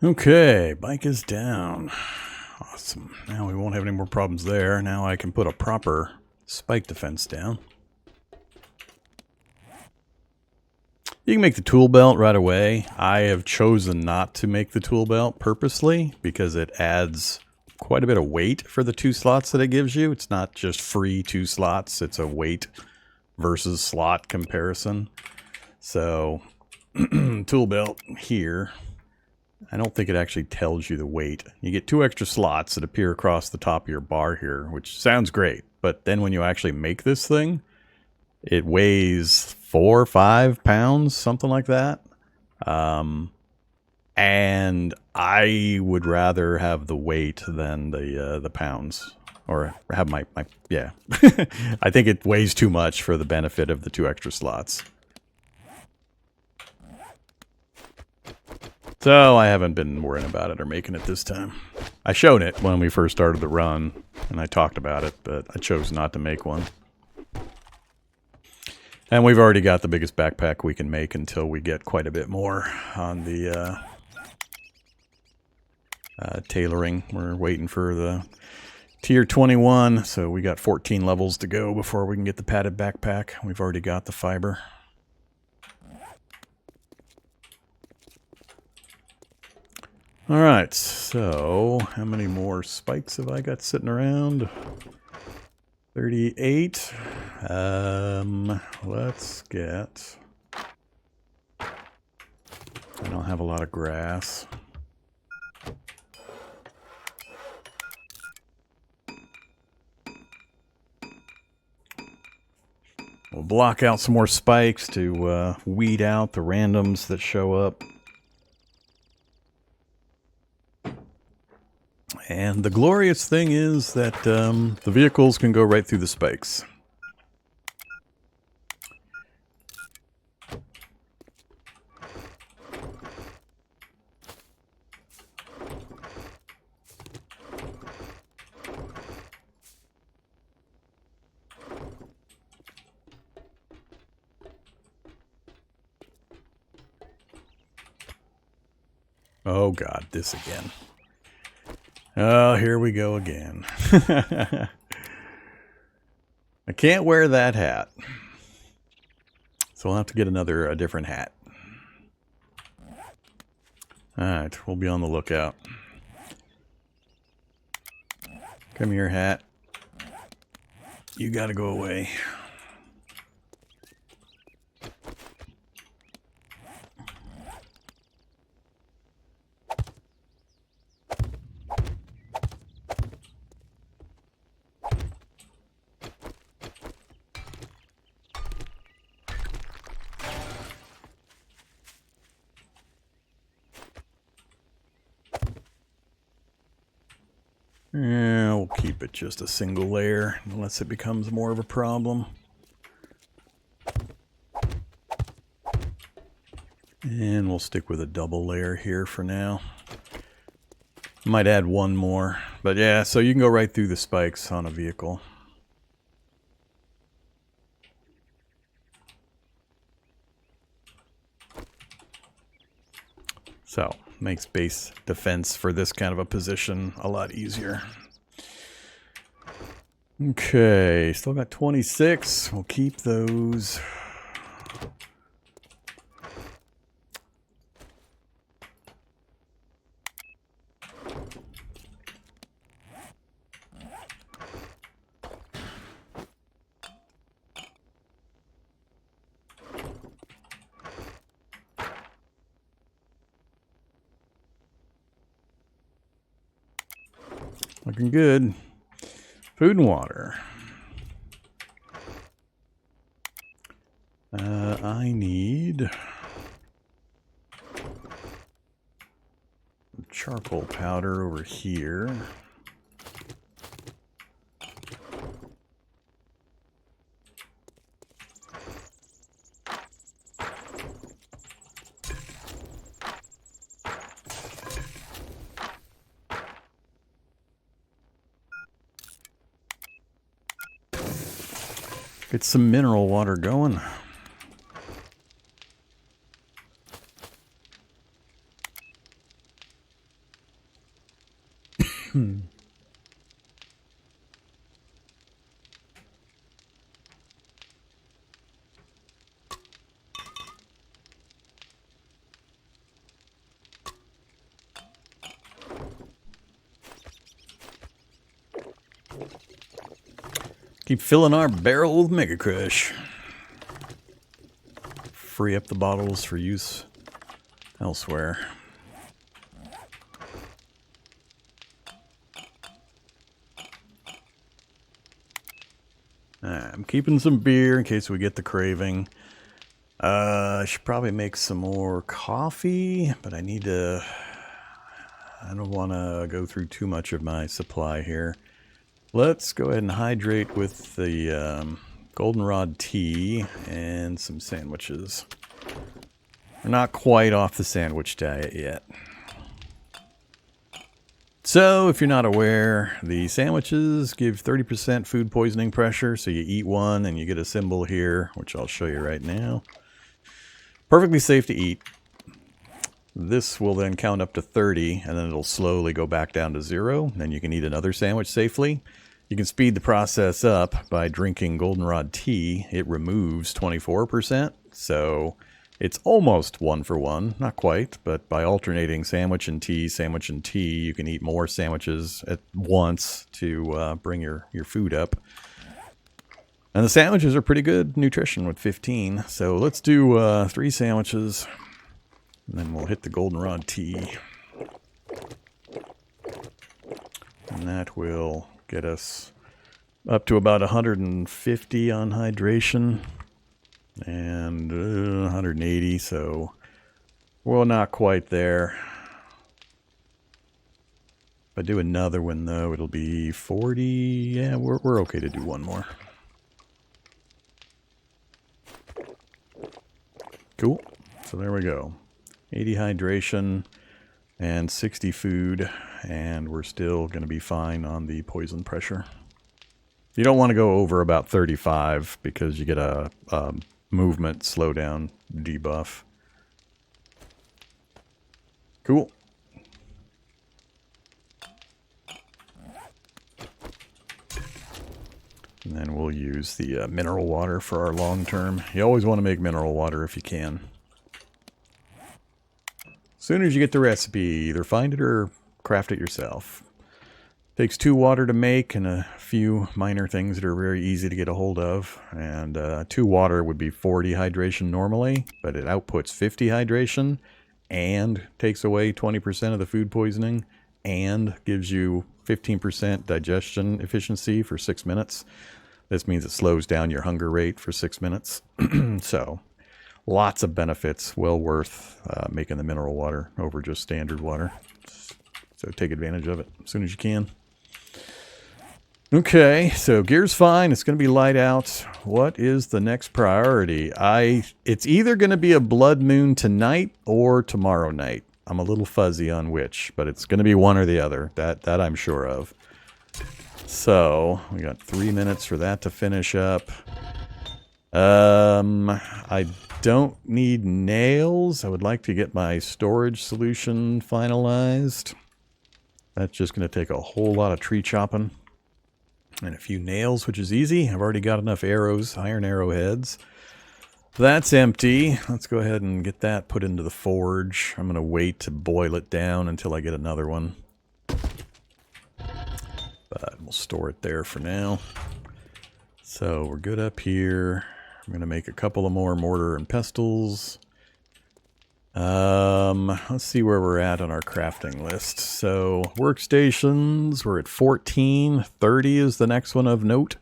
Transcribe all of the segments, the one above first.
Okay, bike is down. Awesome. Now we won't have any more problems there. Now I can put a proper spike defense down. You can make the tool belt right away. I have chosen not to make the tool belt purposely because it adds quite a bit of weight for the 2 slots that it gives you. It's not just free 2 slots. It's a weight versus slot comparison. So, tool belt here. I don't think it actually tells you the weight. You get 2 extra slots that appear across the top of your bar here, which sounds great. But then when you actually make this thing, it weighs 4 or 5 pounds, something like that. And I would rather have the weight than the pounds. Or have my yeah. I think it weighs too much for the benefit of the 2 extra slots. So I haven't been worrying about it or making it this time. I showed it when we first started the run, and I talked about it, but I chose not to make one. And we've already got the biggest backpack we can make until we get quite a bit more on the tailoring. We're waiting for the tier 21, so we got 14 levels to go before we can get the padded backpack. We've already got the fiber. Alright, so how many more spikes have I got sitting around? 38. Let's get... I don't have a lot of grass. We'll block out some more spikes to weed out the randoms that show up. And the glorious thing is that the vehicles can go right through the spikes. Oh God, this again. Oh, here we go again. I can't wear that hat. So we'll have to get a different hat. Alright, we'll be on the lookout. Come here, hat. You gotta go away. Yeah, we'll keep it just a single layer, unless it becomes more of a problem. And we'll stick with a double layer here for now. Might add one more. But yeah, so you can go right through the spikes on a vehicle. So, makes base defense for this kind of a position a lot easier. Okay, still got 26. We'll keep those. Looking good. Food and water. I need charcoal powder over here. Get some mineral water going. Keep filling our barrel with Mega Crush. Free up the bottles for use elsewhere. I'm keeping some beer in case we get the craving. I should probably make some more coffee, but I don't want to go through too much of my supply here. Let's go ahead and hydrate with the goldenrod tea and some sandwiches. We're not quite off the sandwich diet yet. So, if you're not aware, the sandwiches give 30% food poisoning pressure, so you eat one and you get a symbol here, which I'll show you right now. Perfectly safe to eat. This will then count up to 30, and then it'll slowly go back down to 0. Then you can eat another sandwich safely. You can speed the process up by drinking goldenrod tea. It removes 24%, so it's almost 1 for 1. Not quite, but by alternating sandwich and tea, you can eat more sandwiches at once to bring your food up. And the sandwiches are pretty good nutrition with 15. So let's do 3 sandwiches. And then we'll hit the goldenrod tea. And that will get us up to about 150 on hydration. And 180, so we're not quite there. If I do another one, though, it'll be 40. Yeah, we're okay to do one more. Cool. So there we go. 80 hydration and 60 food, and we're still going to be fine on the poison pressure. You don't want to go over about 35 because you get a movement slowdown debuff. Cool. And then we'll use the mineral water for our long term. You always want to make mineral water if you can. As soon as you get the recipe, either find it or craft it yourself. Takes 2 water to make and a few minor things that are very easy to get a hold of. And 2 water would be 40 hydration normally, but it outputs 50 hydration and takes away 20% of the food poisoning and gives you 15% digestion efficiency for 6 minutes. This means it slows down your hunger rate for 6 minutes. So lots of benefits, well worth making the mineral water over just standard water. So take advantage of it as soon as you can. Okay, so gear's fine. It's going to be light out. What is the next priority? It's either going to be a blood moon tonight or tomorrow night. I'm a little fuzzy on which, but it's going to be one or the other. That I'm sure of. So we got 3 minutes for that to finish up. I don't need nails. I would like to get my storage solution finalized. That's just going to take a whole lot of tree chopping. And a few nails, which is easy. I've already got enough arrows, iron arrowheads. That's empty. Let's go ahead and get that put into the forge. I'm going to wait to boil it down until I get another one. But we'll store it there for now. So we're good up here. I'm going to make a couple of more mortar and pestles. Let's see where we're at on our crafting list. So workstations, we're at 14. 30 is the next one of note.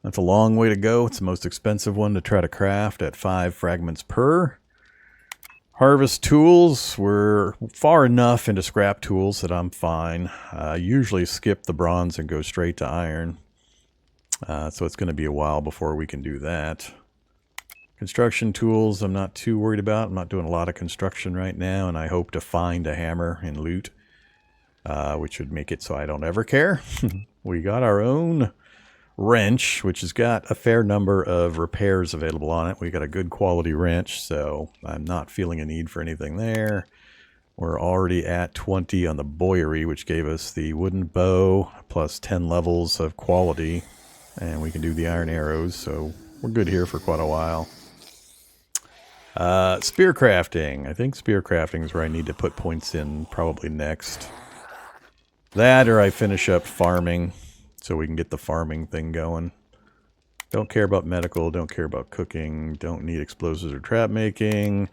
That's a long way to go. It's the most expensive one to try to craft at 5 fragments per. Harvest tools, we're far enough into scrap tools that I'm fine. I usually skip the bronze and go straight to iron. So it's going to be a while before we can do that. Construction tools, I'm not too worried about. I'm not doing a lot of construction right now, and I hope to find a hammer and loot, which would make it so I don't ever care. We got our own wrench, which has got a fair number of repairs available on it. We got a good quality wrench, so I'm not feeling a need for anything there. We're already at 20 on the boyery, which gave us the wooden bow plus 10 levels of quality. And we can do the iron arrows, so we're good here for quite a while. Spear crafting. I think spear crafting is where I need to put points in probably next. That or I finish up farming so we can get the farming thing going. Don't care about medical, don't care about cooking, don't need explosives or trap making.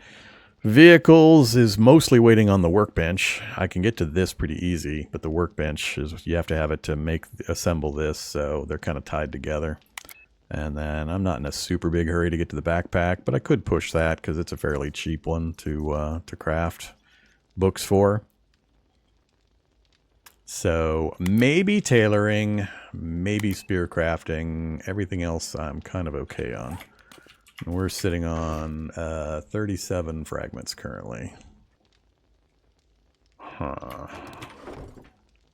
Vehicles is mostly waiting on the workbench. I can get to this pretty easy, but the workbench is, you have to have it to assemble this, so they're kind of tied together. And then I'm not in a super big hurry to get to the backpack, but I could push that because it's a fairly cheap one to craft books for. So maybe tailoring, maybe spear crafting. Everything else I'm kind of okay on. And we're sitting on 37 fragments currently. Huh.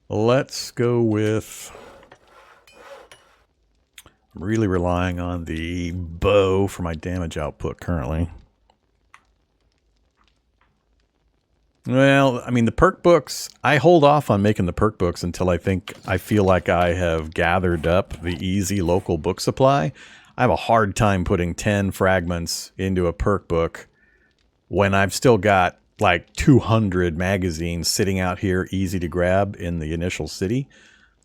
Let's go with... I'm really relying on the bow for my damage output currently. Well, I mean, the perk books, I hold off on making the perk books until I feel like I have gathered up the easy local book supply. I have a hard time putting 10 fragments into a perk book when I've still got like 200 magazines sitting out here easy to grab in the initial city.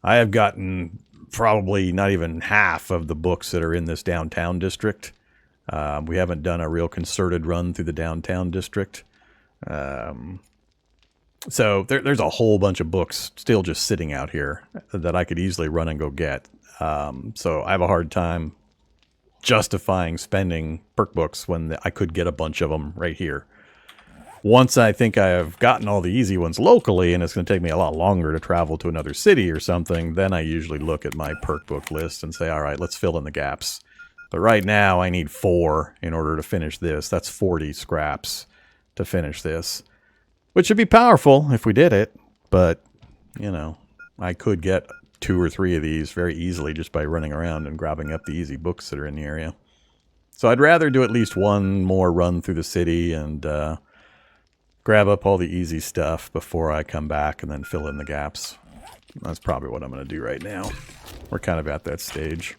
I have gotten probably not even half of the books that are in this downtown district. We haven't done a real concerted run through the downtown district. So there's a whole bunch of books still just sitting out here that I could easily run and go get. So I have a hard time justifying spending perk books when I could get a bunch of them right here. Once I think I have gotten all the easy ones locally and it's going to take me a lot longer to travel to another city or something, then I usually look at my perk book list and say, all right, let's fill in the gaps. But right now I need 4 in order to finish this. That's 40 scraps to finish this. Which would be powerful if we did it, but, you know, I could get 2 or 3 of these very easily just by running around and grabbing up the easy books that are in the area. So I'd rather do at least one more run through the city and grab up all the easy stuff before I come back and then fill in the gaps. That's probably what I'm going to do right now. We're kind of at that stage.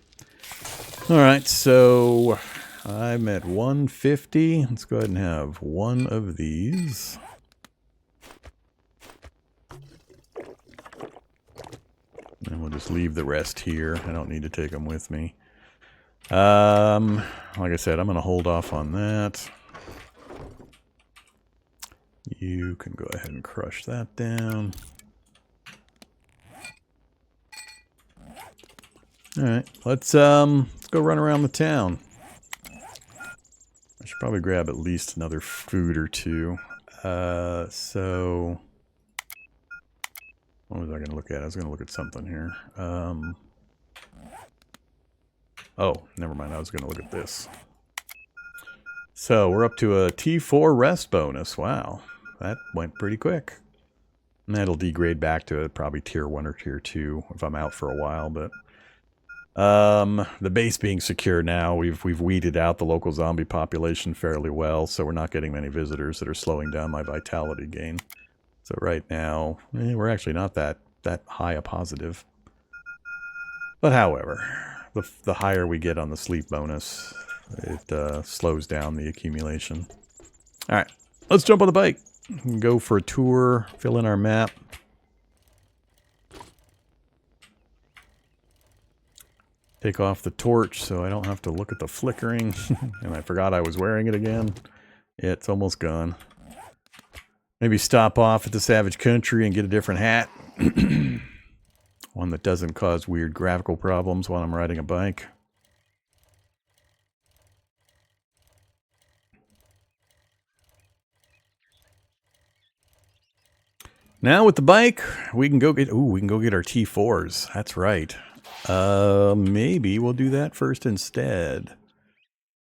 Alright, so I'm at 150. Let's go ahead and have one of these. And we'll just leave the rest here. I don't need to take them with me. Like I said, I'm going to hold off on that. You can go ahead and crush that down. Alright, let's go run around the town. I should probably grab at least another food or 2. So... what was I going to look at? I was going to look at something here. Oh, never mind. I was going to look at this. So, we're up to a T4 rest bonus. Wow. That went pretty quick. And that'll degrade back to probably tier 1 or tier 2 if I'm out for a while, but... the base being secure now, we've weeded out the local zombie population fairly well, so we're not getting many visitors that are slowing down my vitality gain. So right now, we're actually not that high a positive. But however, the higher we get on the sleep bonus, it slows down the accumulation. Alright, let's jump on the bike. Go for a tour, fill in our map. Take off the torch so I don't have to look at the flickering. And I forgot I was wearing it again. Yeah, it's almost gone. Maybe stop off at the Savage Country and get a different hat. One that doesn't cause weird graphical problems while I'm riding a bike. Now with the bike, we can go get our T4s. That's right. Maybe we'll do that first instead.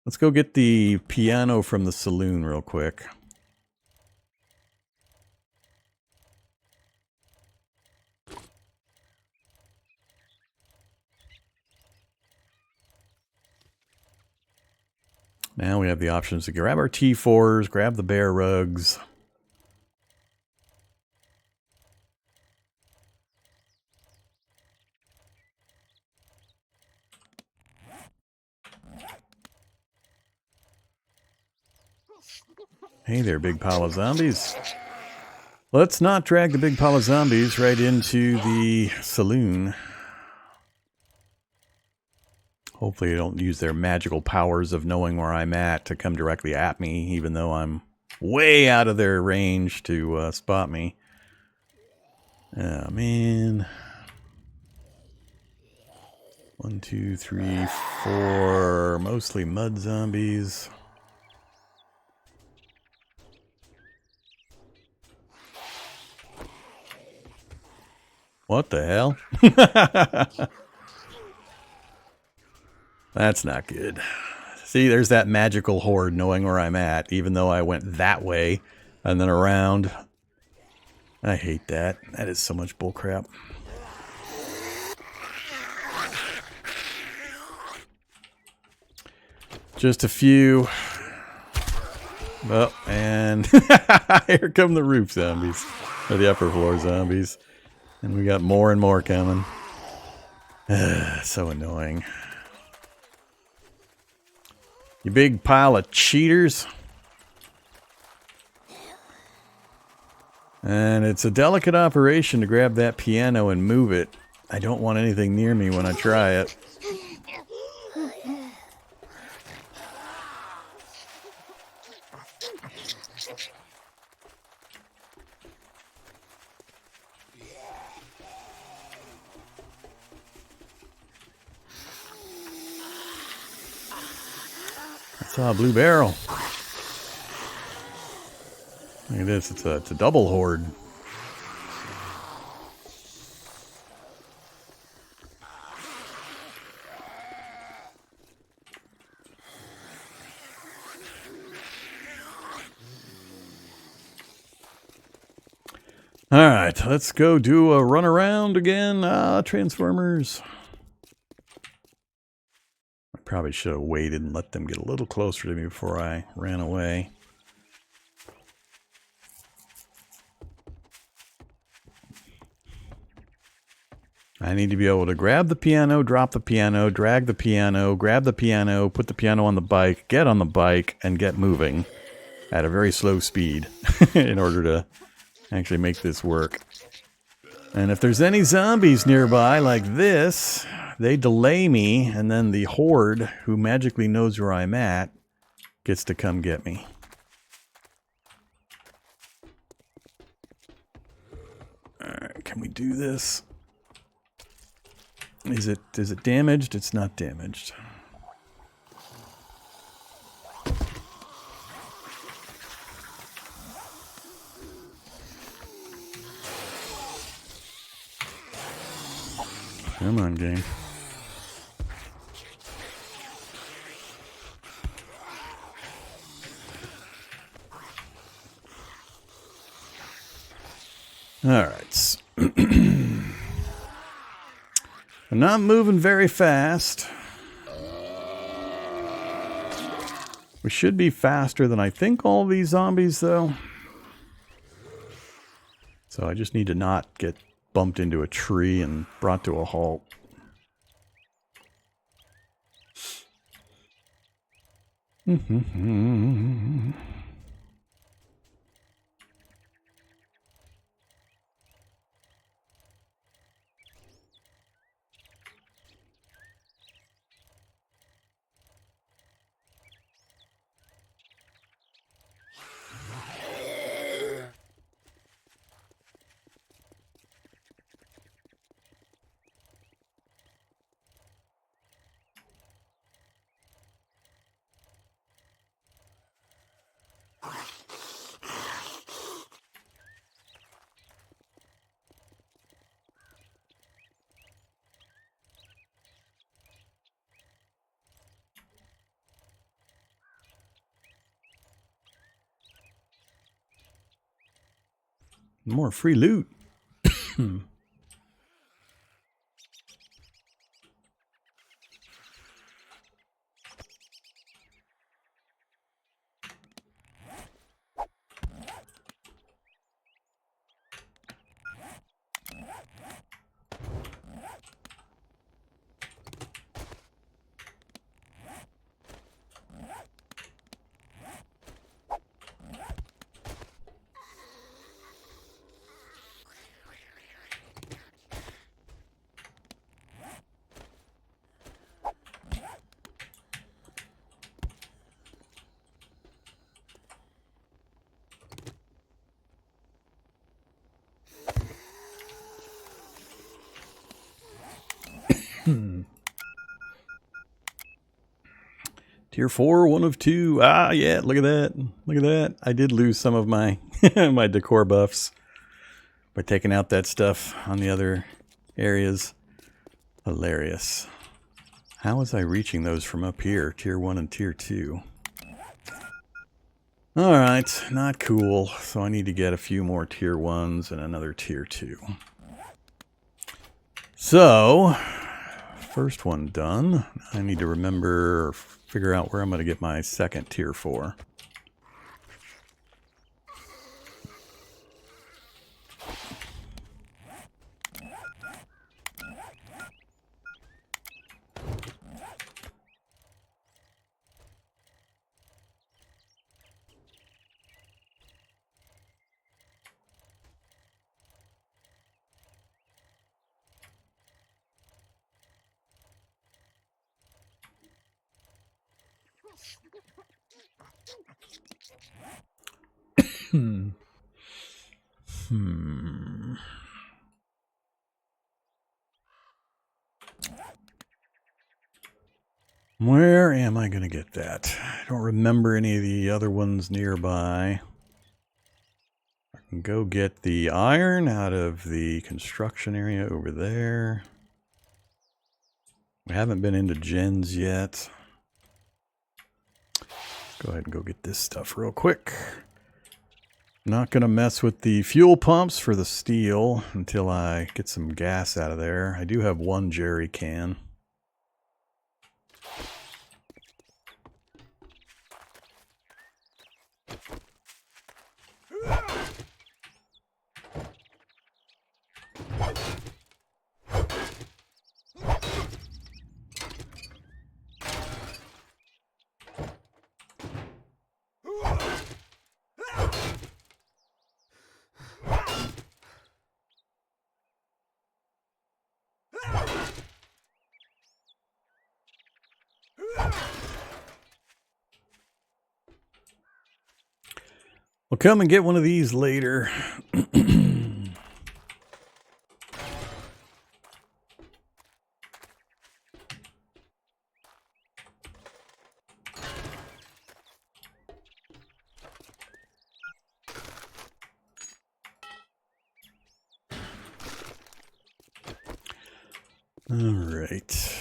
Let's go get the piano from the saloon real quick. Now we have the options to grab our T4s, grab the bear rugs. Hey there, big pile of zombies. Let's not drag the big pile of zombies right into the saloon. Hopefully they don't use their magical powers of knowing where I'm at to come directly at me, even though I'm way out of their range to spot me. Oh, man. 1, 2, 3, 4. Mostly mud zombies. What the hell? That's not good. See, there's that magical horde knowing where I'm at, even though I went that way and then around. I hate that. That is so much bullcrap. Just a few. Oh, and here come the roof zombies. Or the upper floor zombies. And we got more and more coming. So annoying. You big pile of cheaters. And it's a delicate operation to grab that piano and move it. I don't want anything near me when I try it. I saw a blue barrel. Look at this, it's a double horde. Alright, let's go do a run around again. Transformers. I probably should have waited and let them get a little closer to me before I ran away. I need to be able to grab the piano, drop the piano, drag the piano, grab the piano, put the piano on the bike, get on the bike, and get moving at a very slow speed in order to actually make this work. And if there's any zombies nearby like this, they delay me, and then the horde, who magically knows where I'm at, gets to come get me. Alright, can we do this? Is it damaged? It's not damaged. Come on, game. All right. I'm not moving very fast. We should be faster than I think all these zombies, though. So I just need to not get bumped into a tree and brought to a halt. More free loot. Tier 4, 1 of 2. Ah, yeah, look at that. Look at that. I did lose some of my my decor buffs by taking out that stuff on the other areas. Hilarious. How was I reaching those from up here? Tier 1 and Tier 2. Alright, not cool. So I need to get a few more Tier 1s and another Tier 2. So, first one done. I need to remember or figure out where I'm going to get my second Tier 4. Where am I going to get that? I don't remember any of the other ones nearby. I can go get the iron out of the construction area over there. We haven't been into gens yet. Go ahead and go get this stuff real quick. Not going to mess with the fuel pumps for the steel until I get some gas out of there. I do have one jerry can. We'll come and get one of these later. All right.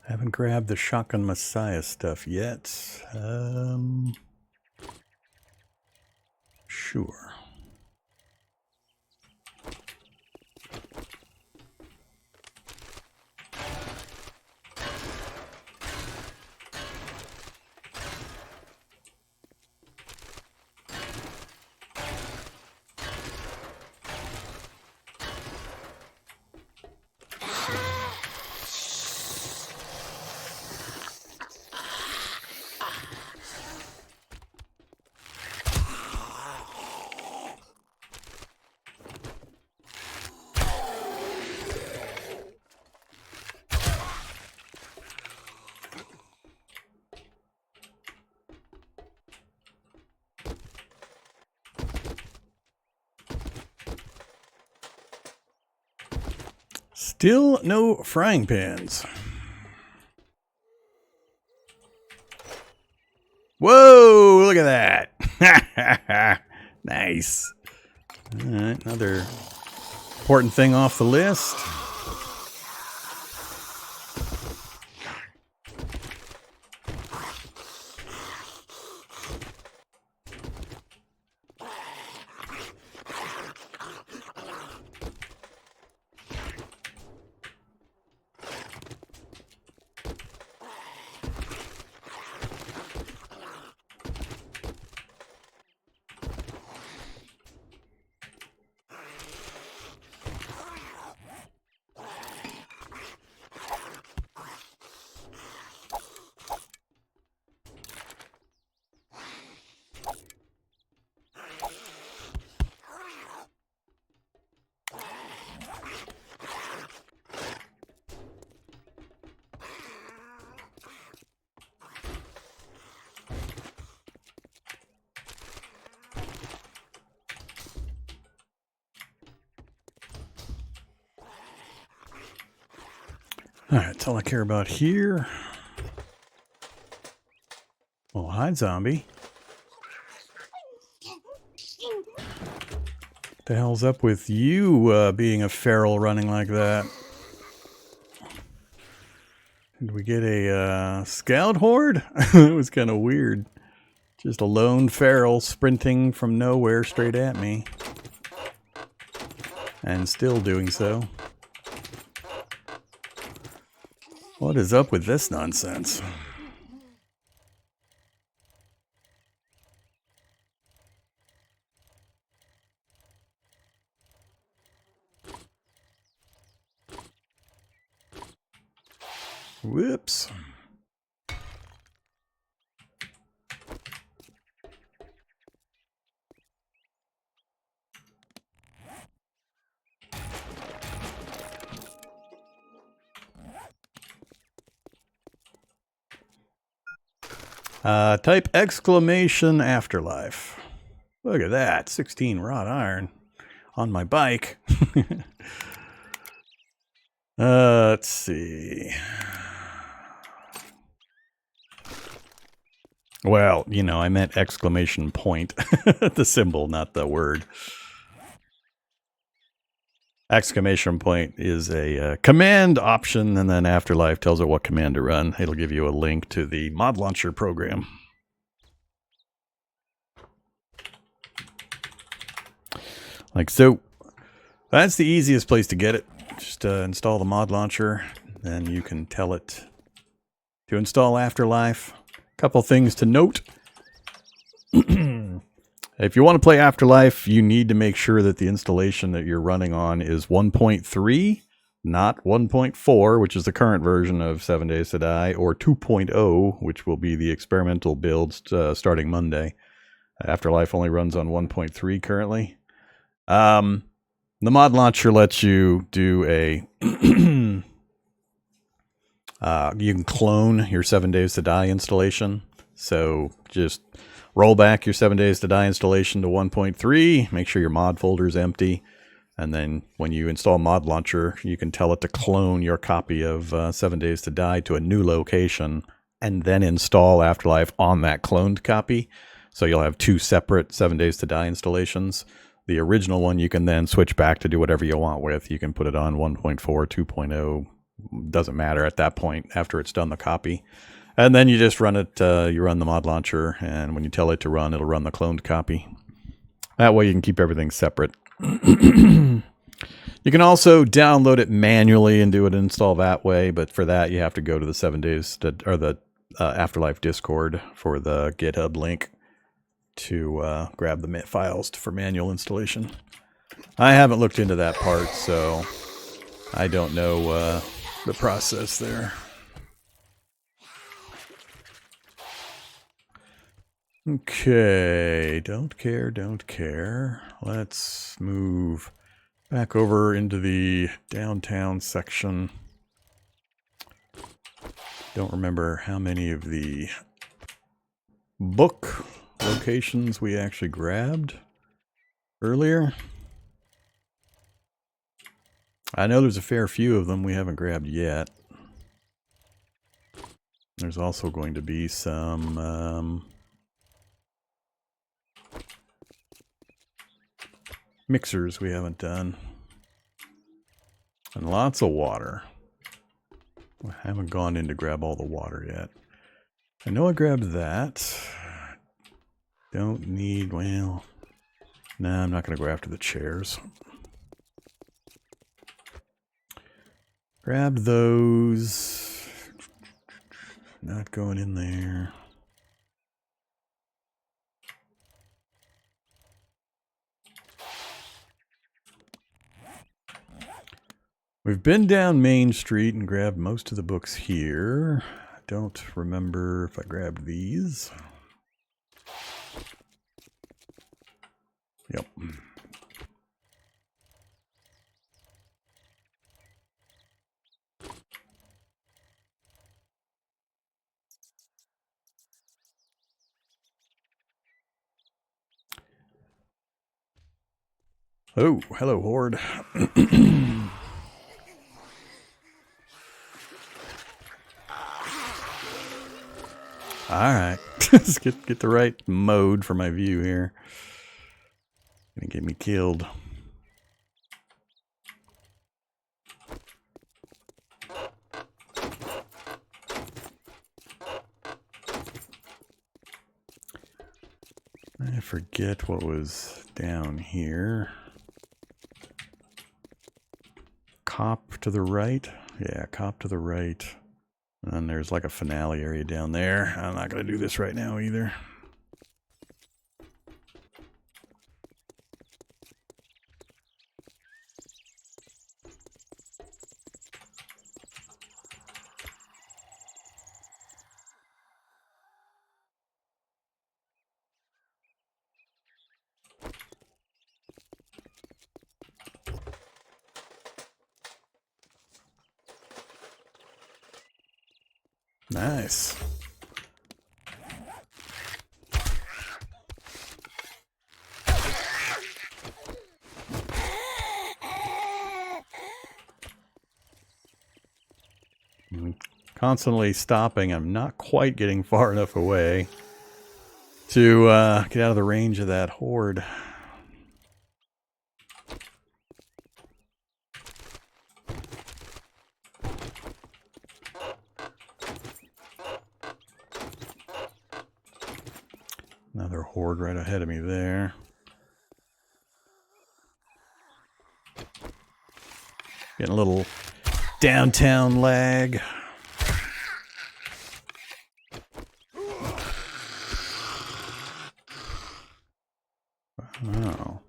Haven't grabbed the Shotgun Messiah stuff yet. Sure. Still no frying pans. Whoa, look at that. Nice. All right, another important thing off the list. Alright, that's all I care about here. Oh, hi, zombie. What the hell's up with you being a feral running like that? Did we get a scout horde? It was kind of weird. Just a lone feral sprinting from nowhere straight at me. And still doing so. What is up with this nonsense? Whoops. Type exclamation afterlife. Look at that, 16 wrought iron on my bike. Let's see. Well, you know, I meant exclamation point. The symbol, not the word. Exclamation point is a command option, and then Afterlife tells it what command to run. It'll give you a link to the mod launcher program. Like so. That's the easiest place to get it. Just install the mod launcher, then you can tell it to install Afterlife. Couple things to note. If you want to play Afterlife, you need to make sure that the installation that you're running on is 1.3, not 1.4, which is the current version of 7 Days to Die, or 2.0, which will be the experimental build starting Monday. Afterlife only runs on 1.3 currently. The mod launcher lets you do a... you can clone your 7 Days to Die installation. So just roll back your 7 Days to Die installation to 1.3. Make sure your mod folder is empty. And then when you install Mod Launcher, you can tell it to clone your copy of 7 Days to Die to a new location and then install Afterlife on that cloned copy. So you'll have two separate 7 Days to Die installations. The original one you can then switch back to do whatever you want with. You can put it on 1.4, 2.0. Doesn't matter at that point after it's done the copy. And then you just run it, you run the mod launcher, and when you tell it to run, it'll run the cloned copy. That way you can keep everything separate. You can also download it manually and do an install that way, but for that you have to go to the 7 Days to, or the Afterlife Discord for the GitHub link to grab the files for manual installation. I haven't looked into that part, so I don't know the process there. Okay, don't care. Let's move back over into the downtown section. Don't remember how many of the book locations we actually grabbed earlier. I know there's a fair few of them we haven't grabbed yet. There's also going to be some mixers we haven't done. And lots of water. I haven't gone in to grab all the water yet. I know I grabbed that. Don't need, well... Nah, I'm not going to go after the chairs. Grab those. Not going in there. We've been down Main Street and grabbed most of the books here. I don't remember if I grabbed these. Yep. Oh, hello, Horde. Alright. Let's get the right mode for my view here. Gonna get me killed. I forget what was down here. Cop to the right? Yeah, cop to the right. And there's like a finale area down there. I'm not going to do this right now either. Nice. I'm constantly stopping. I'm not quite getting far enough away to get out of the range of that horde. Another horde right ahead of me there. Getting a little downtown lag. Oh.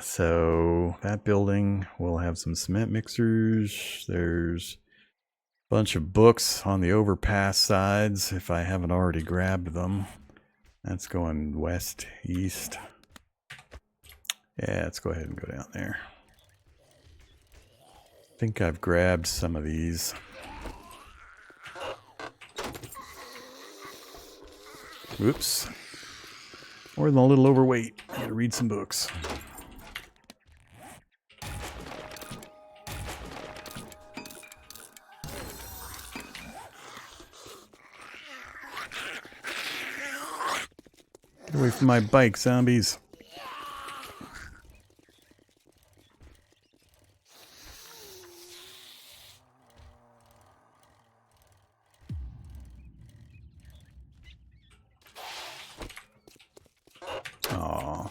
So that building will have some cement mixers. There's a bunch of books on the overpass sides if I haven't already grabbed them. That's going west, east. Yeah, let's go ahead and go down there. I think I've grabbed some of these. Whoops. More than a little overweight. I gotta read some books. Get away from my bike, zombies. Aw.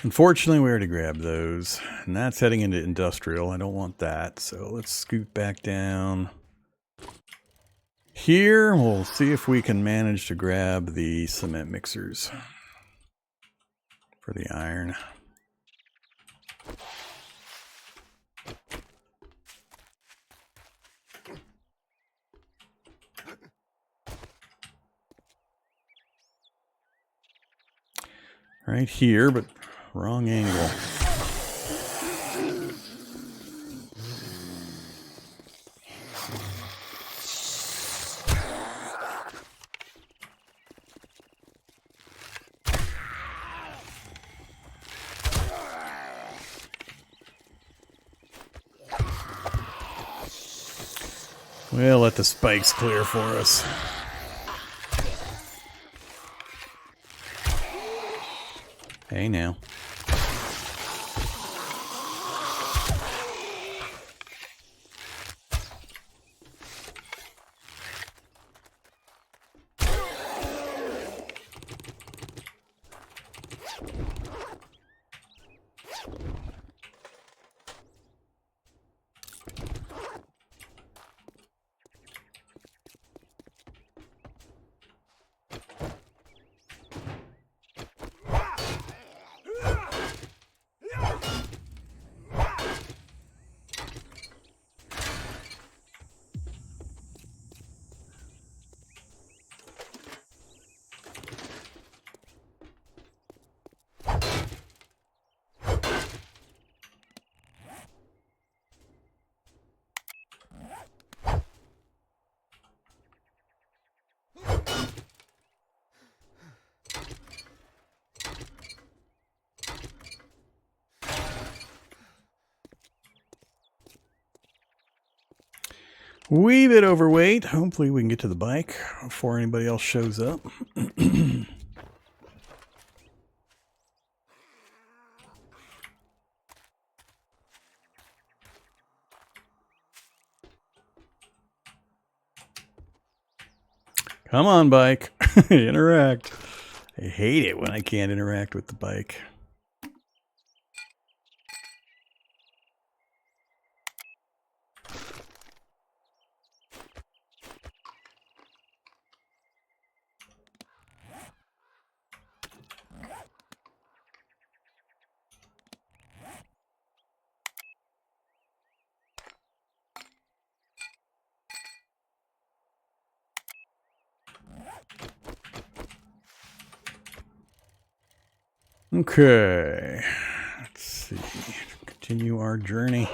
Unfortunately, we already grabbed those. And that's heading into industrial. I don't want that. So let's scoot back down. Here, we'll see if we can manage to grab the cement mixers for the iron. Right here, but wrong angle. We'll let the spikes clear for us. Hey now. Wee bit overweight. Hopefully we can get to the bike before anybody else shows up. Come on, bike. Interact. I hate it when I can't interact with the bike. Okay, let's see. Continue our journey.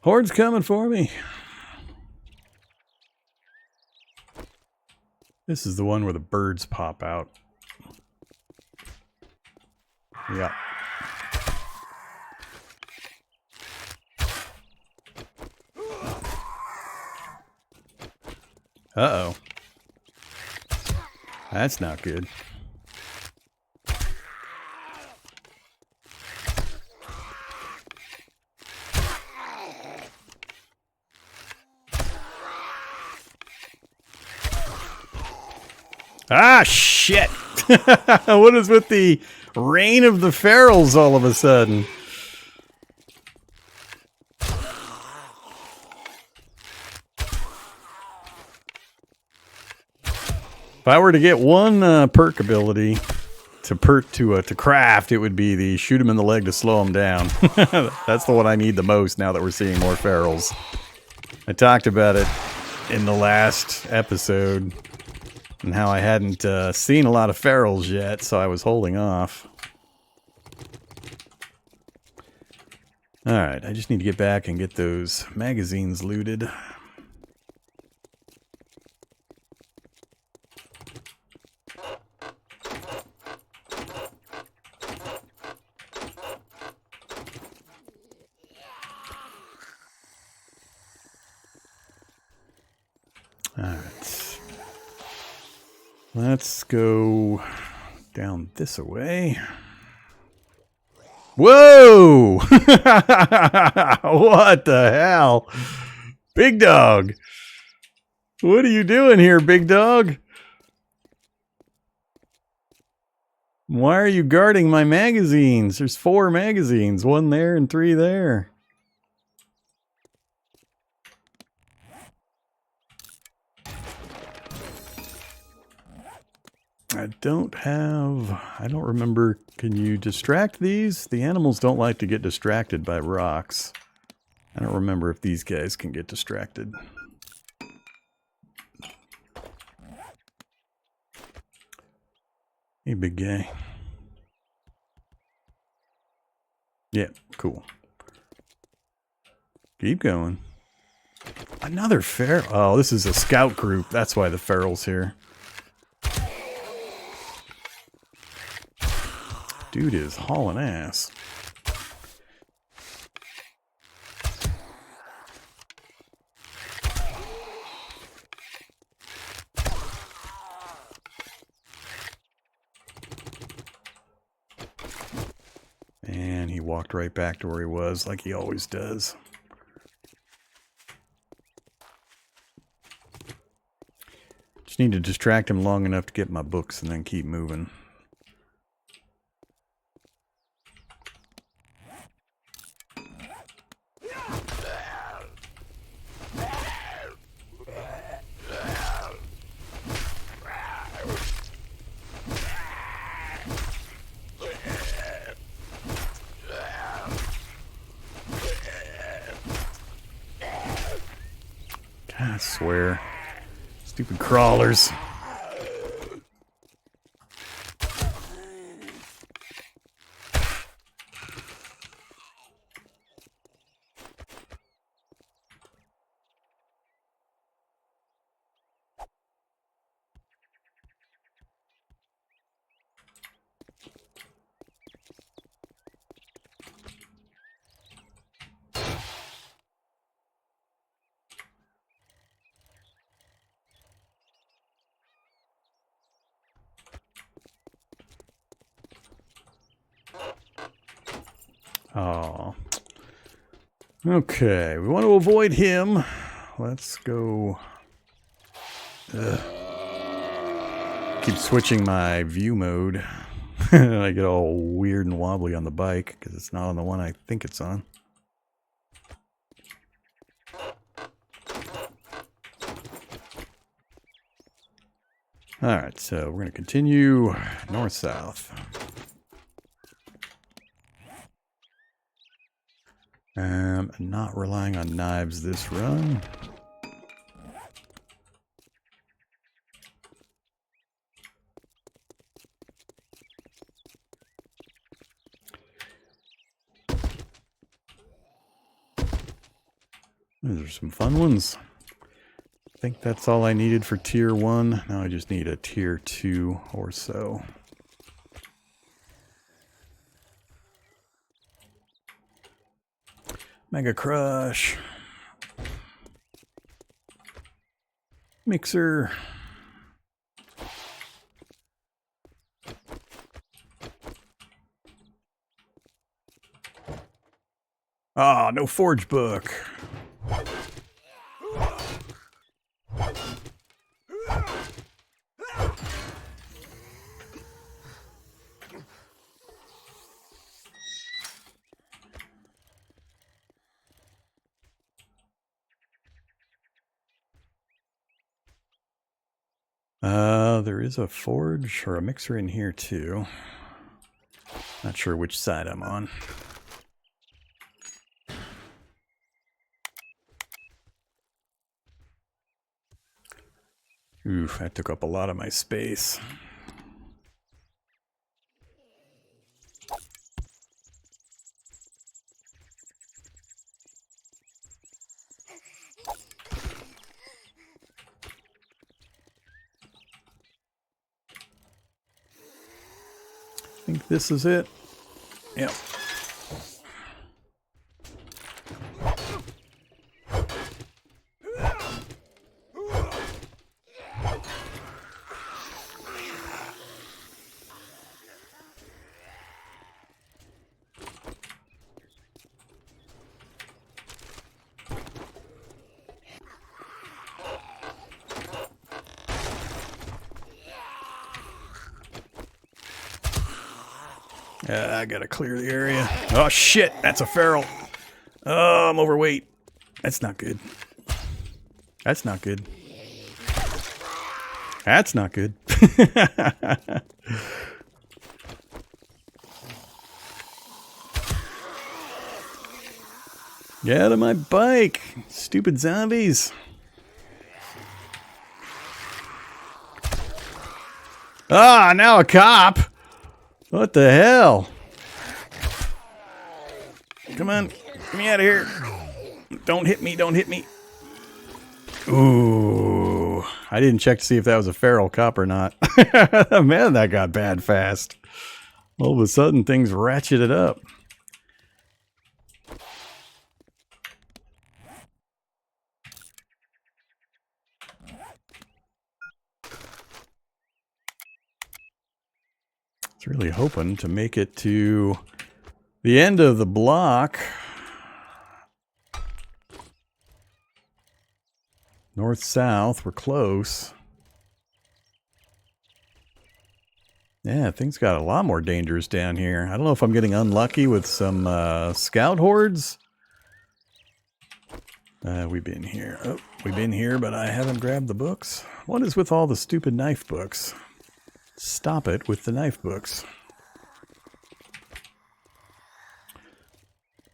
Horde's coming for me. This is the one where the birds pop out. Yeah. Uh-oh. That's not good. Ah, shit! What is with the reign of the ferals all of a sudden? If I were to get one perk ability to craft, it would be the shoot him in the leg to slow him down. That's the one I need the most now that we're seeing more ferals. I talked about it in the last episode and how I hadn't seen a lot of ferals yet, so I was holding off. Alright, I just need to get back and get those magazines looted. Alright. Let's go down this way. Whoa! What the hell? Big dog! What are you doing here, big dog? Why are you guarding my magazines? There's 4 magazines. 1 there and 3 there. I don't remember. Can you distract these? The animals don't like to get distracted by rocks. I don't remember if these guys can get distracted. Hey, big guy. Yeah, cool. Keep going. Another feral. Oh, this is a scout group. That's why the feral's here. Dude is hauling ass. And he walked right back to where he was, like he always does. Just need to distract him long enough to get my books and then keep moving. I swear. Stupid crawlers. Oh. Okay, we want to avoid him. Let's go. Ugh. Keep switching my view mode. I get all weird and wobbly on the bike because it's not on the one I think it's on. Alright, so we're going to continue north-south. Not relying on knives this run. Those are some fun ones. I think that's all I needed for tier 1. Now I just need a tier 2 or so. Mega Crush. Mixer. Ah, no forge book. There is a forge or a mixer in here too. Not sure which side I'm on. Oof, that took up a lot of my space. I think this is it. Yep. I gotta clear the area. Oh shit, that's a feral. Oh, I'm overweight. That's not good. That's not good. That's not good. Get out of my bike, stupid zombies. Ah, now a cop. What the hell? Come on, get me out of here. Don't hit me, don't hit me. Ooh, I didn't check to see if that was a feral cop or not. Man, that got bad fast. All of a sudden, things ratcheted up. Really hoping to make it to the end of the block. North-south, we're close. Yeah, things got a lot more dangerous down here. I don't know if I'm getting unlucky with some scout hordes. We've been here. Oh, we've been here, but I haven't grabbed the books. What is with all the stupid knife books? Stop it with the knife books.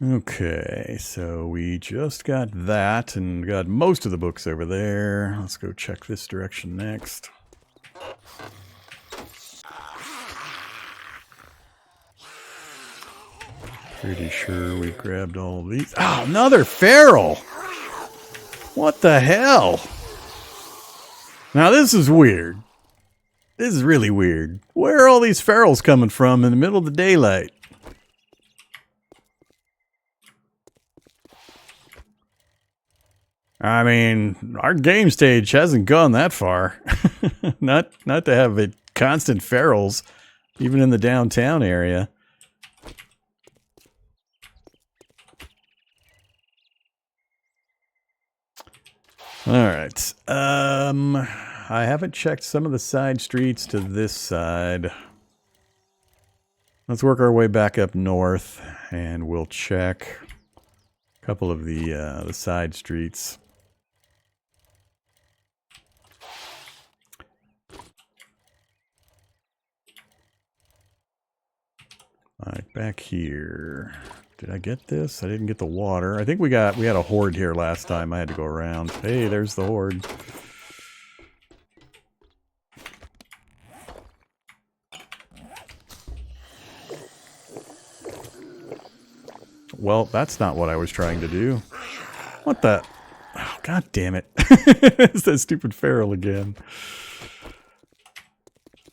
Okay, so we just got that and got most of the books over there. Let's go check this direction next. Pretty sure we grabbed all of these. Oh, another feral! What the hell? Now this is weird. This is really weird. Where are all these ferals coming from in the middle of the daylight? I mean, our game stage hasn't gone that far. not to have it constant ferals, even in the downtown area. All right. I haven't checked some of the side streets to this side. Let's work our way back up north, and we'll check a couple of the side streets. Like back here. Did I get this? I didn't get the water. I think we had a horde here last time. I had to go around. Hey, there's the horde. Well, that's not what I was trying to do. What the? Oh, God damn it. It's that stupid feral again.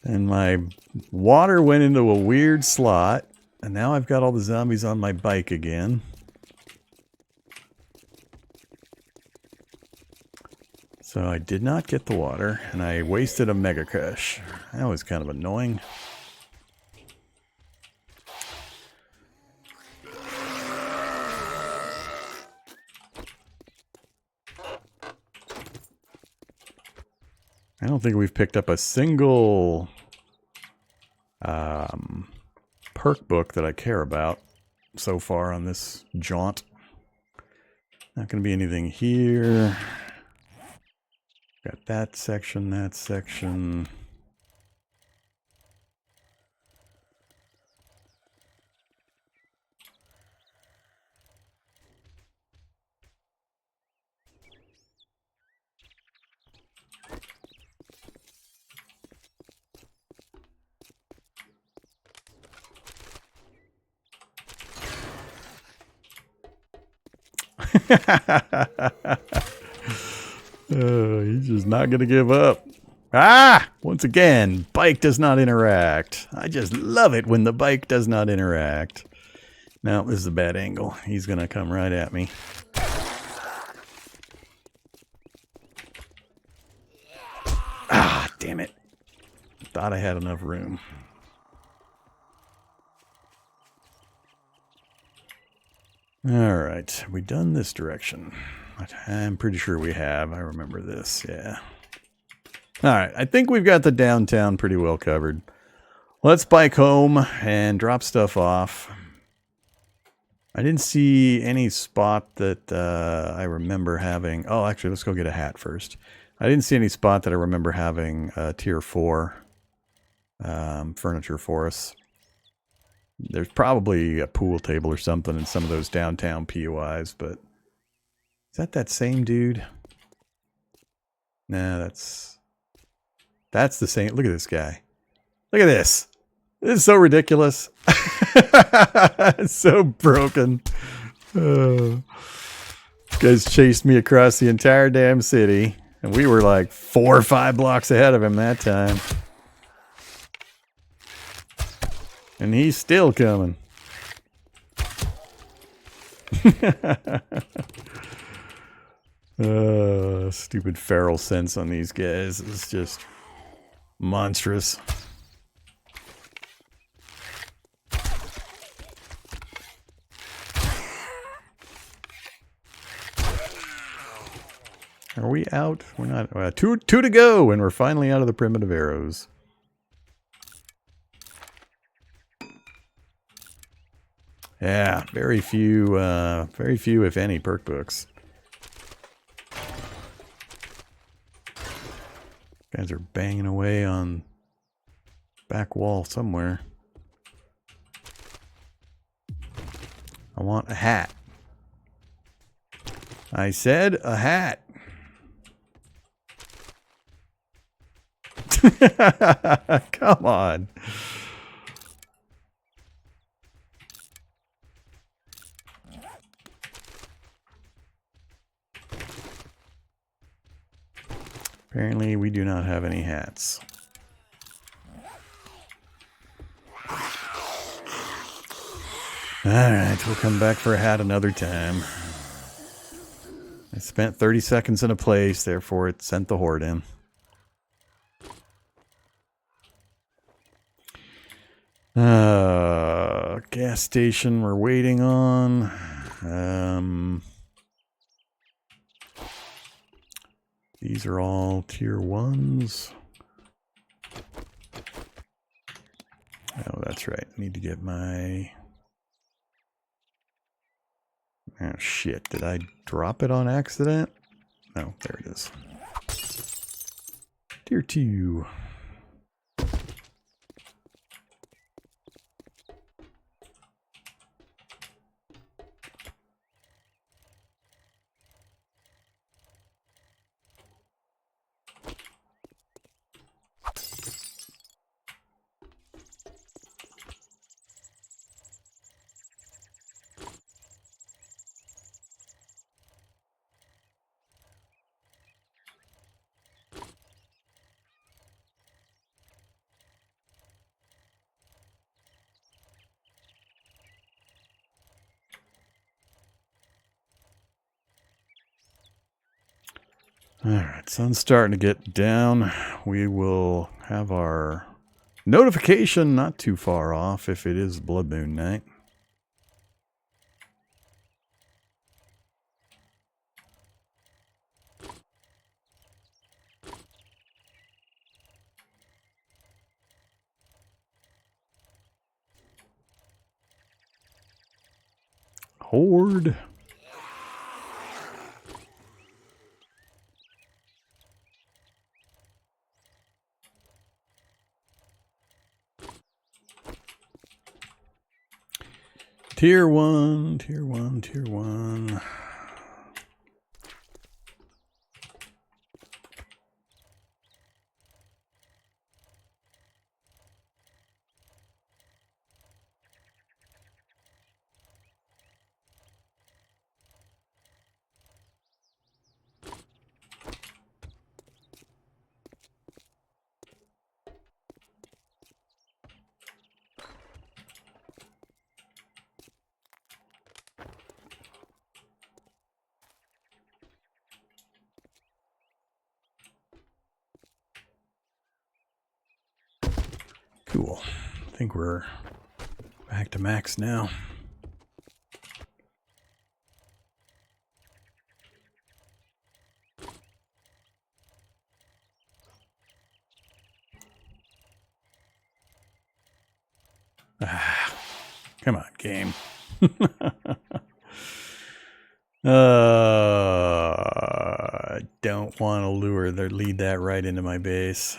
And my water went into a weird slot. And now I've got all the zombies on my bike again. So I did not get the water, and I wasted a Mega Crush. That was kind of annoying. I don't think we've picked up a single perk book that I care about so far on this jaunt. Not going to be anything here. Got that section, that section. He's just not going to give up. Ah! Once again, bike does not interact. I just love it when the bike does not interact. Now, this is a bad angle. He's going to come right at me. Ah, damn it. Thought I had enough room. Alright, we done this direction. I'm pretty sure we have. I remember this, yeah. Alright, I think we've got the downtown pretty well covered. Let's bike home and drop stuff off. I didn't see any spot that I remember having... Oh, actually, let's go get a hat first. I didn't see any spot that I remember having tier 4 furniture for us. There's probably a pool table or something in some of those downtown POIs, but... Is that same dude? Nah, that's the same. Look at this guy. Look at this. This is so ridiculous. It's so broken. This guy's chased me across the entire damn city, and we were like 4 or 5 blocks ahead of him that time. And he's still coming. Stupid feral sense on these guys is just monstrous. Are we out? We're not. Two to go, and we're finally out of the primitive arrows. Yeah, very few, if any, perk books. Guys are banging away on back wall somewhere. I want a hat. I said a hat. Come on. Apparently, we do not have any hats. Alright, we'll come back for a hat another time. I spent 30 seconds in a place, therefore it sent the horde in. Gas station we're waiting on. These are all tier 1s. Oh, that's right. Need to get my... Oh, shit. Did I drop it on accident? No, there it is. Tier 2. Alright, sun's starting to get down. We will have our notification not too far off if it is Blood Moon night. Horde. Tier 1, tier 1, tier 1. Cool. I think we're back to max now. Ah, come on, game. I don't want to lead that right into my base.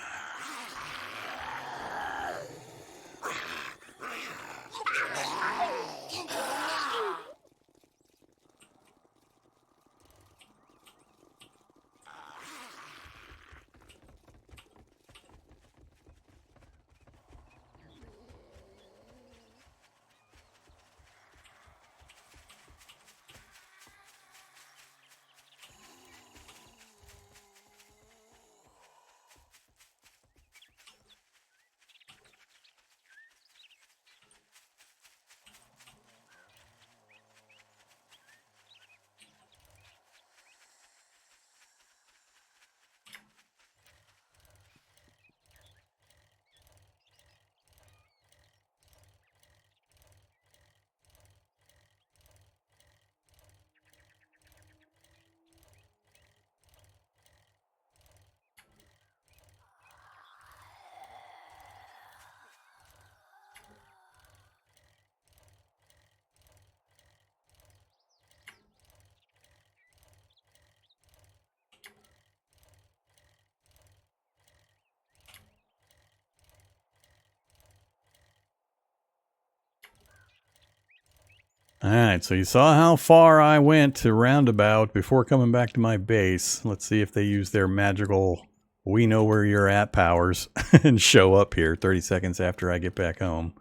Alright, so you saw how far I went to roundabout before coming back to my base. Let's see if they use their magical "we know where you're at" powers and show up here 30 seconds after I get back home.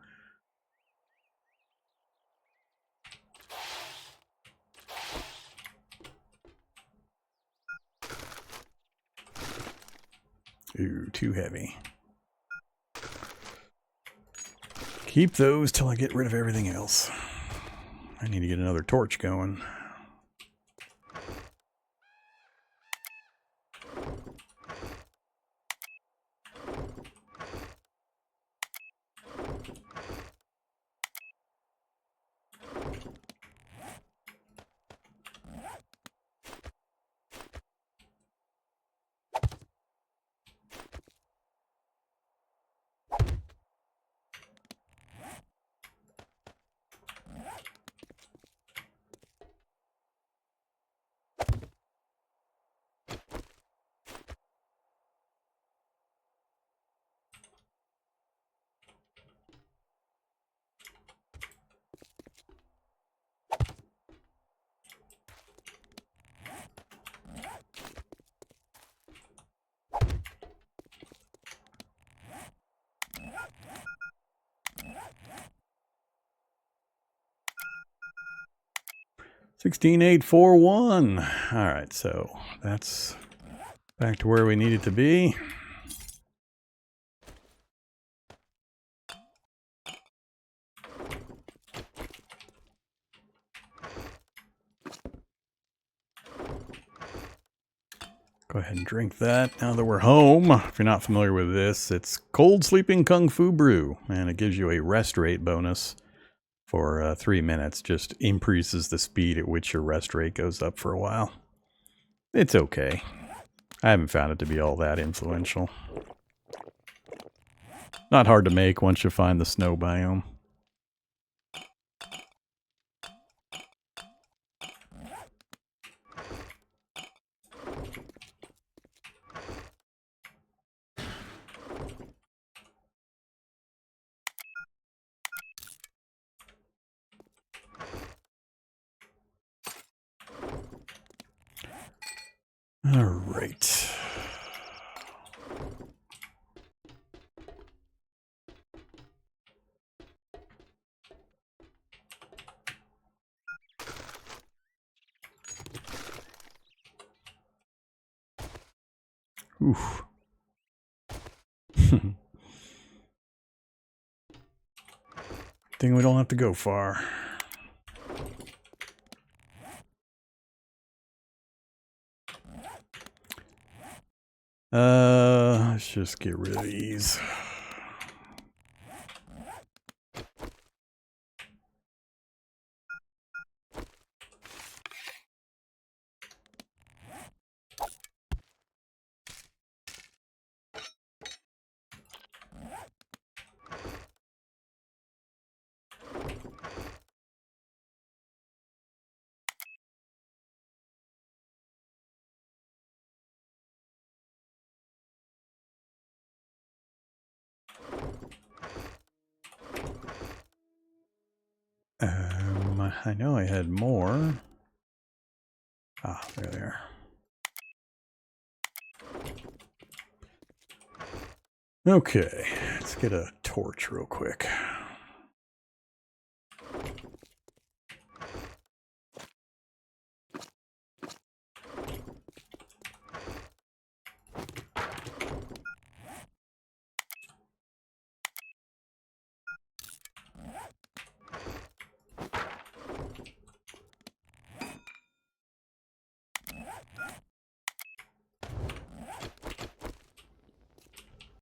Ooh, too heavy. Keep those till I get rid of everything else. I need to get another torch going. 16841. All right, so that's back to where we need it to be. Go ahead and drink that now that we're home. If you're not familiar with this, it's Cold Sleeping Kung Fu Brew, and it gives you a rest rate bonus for 3 minutes. Just increases the speed at which your rest rate goes up for a while. It's okay. I haven't found it to be all that influential. Not hard to make once you find the snow biome. All right. Oof. Think we don't have to go far. Let's just get rid of these. I know I had more. Ah, there they are. Okay, let's get a torch real quick.